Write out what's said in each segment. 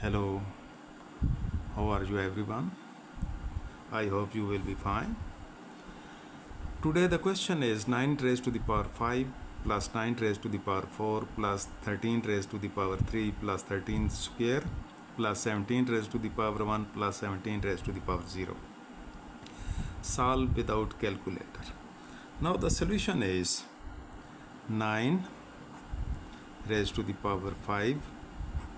Hello, how are you everyone? I hope you will be fine. Today the question is 9 raised to the power 5 plus 9 raised to the power 4 plus 13 raised to the power 3 plus 13 square plus 17 raised to the power 1 plus 17 raised to the power 0. Solve without calculator. Now the solution is 9 raised to the power 5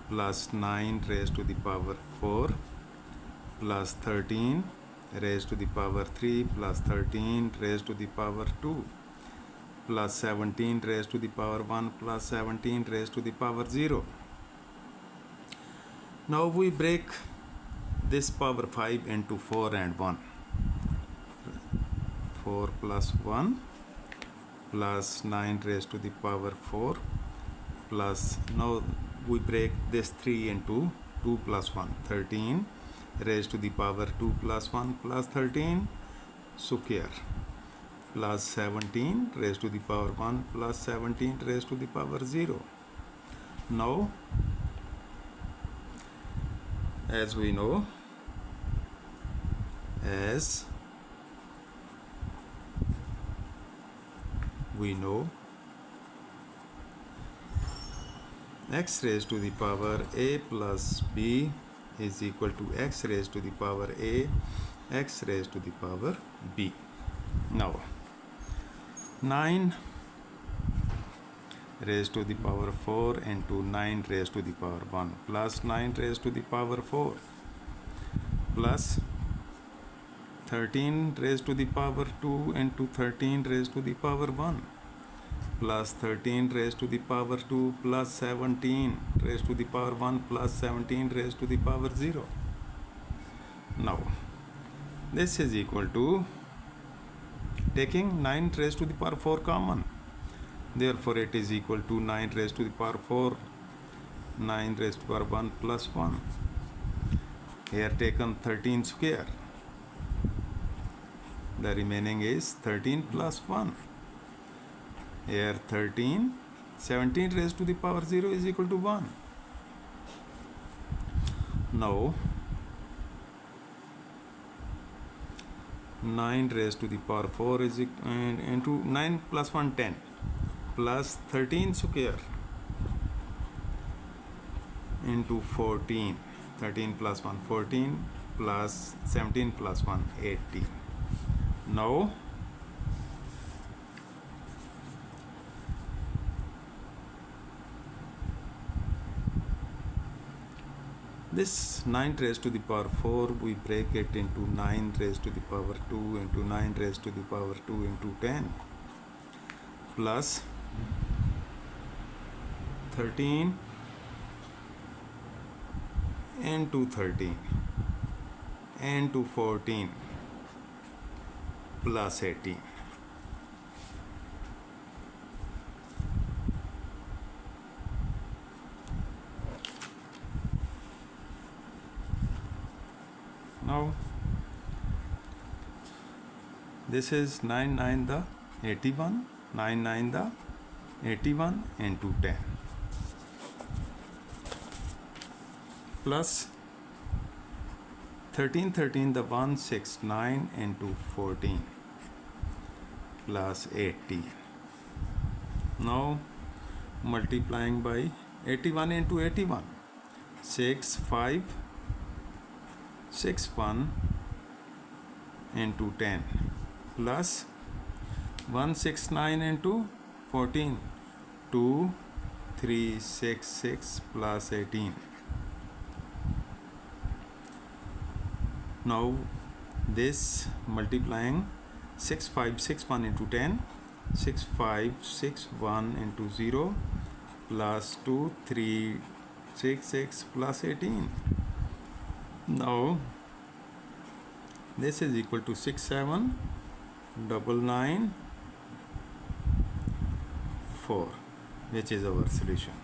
plus 9 raised to the power 4 plus 13 raised to the power 3 plus 13 raised to the power 2 plus 17 raised to the power 1 plus 17 raised to the power 0. Now we break this power 5 into 4 and 1. 4 plus 1 plus 9 raised to the power 4 plus, now we break this 3 into 2 plus 1, 13 raised to the power 2 plus 1 plus 13 square plus 17 raised to the power 1 plus 17 raised to the power 0. Now, as we know, x raised to the power a plus b is equal to x raised to the power a, x raised to the power b. Now, 9 raised to the power 4 into 9 raised to the power 1 plus 9 raised to the power 4 plus 13 raised to the power 2 into 13 raised to the power 1 plus 13 raised to the power 2 plus 17 raised to the power 1 plus 17 raised to the power 0. Now, this is equal to taking 9 raised to the power 4 common. Therefore, it is equal to 9 raised to the power 4, 9 raised to the power 1 plus 1. Here taken 13 square. The remaining is 13 plus 1. Here 13, 17 raised to the power 0 is equal to 1. Now, 9 raised to the power 4 is into 9 plus 1, 10 plus 13 square into 14. 13 plus 1, 14 plus 17 plus 1, 18. Now, this 9 raised to the power 4, we break it into 9 raised to the power 2 into 9 raised to the power 2 into 10 plus 13 into 13 into 14 plus 18. Now, this is 9 9 the 81, 9 9 the 81 into 10 plus 13 13 the 169 into 14 plus 18. Now, multiplying by 81 into 81, 6 5 6 1 into 10 plus 169 into 14, 2 3 6 6 plus 18. Now, this multiplying 6 5 6 1 into 10, 6 5 6 1 into 0 plus 2 3 6 6 plus 18. Now, this is equal to 6 7 9 9 4, which is our solution.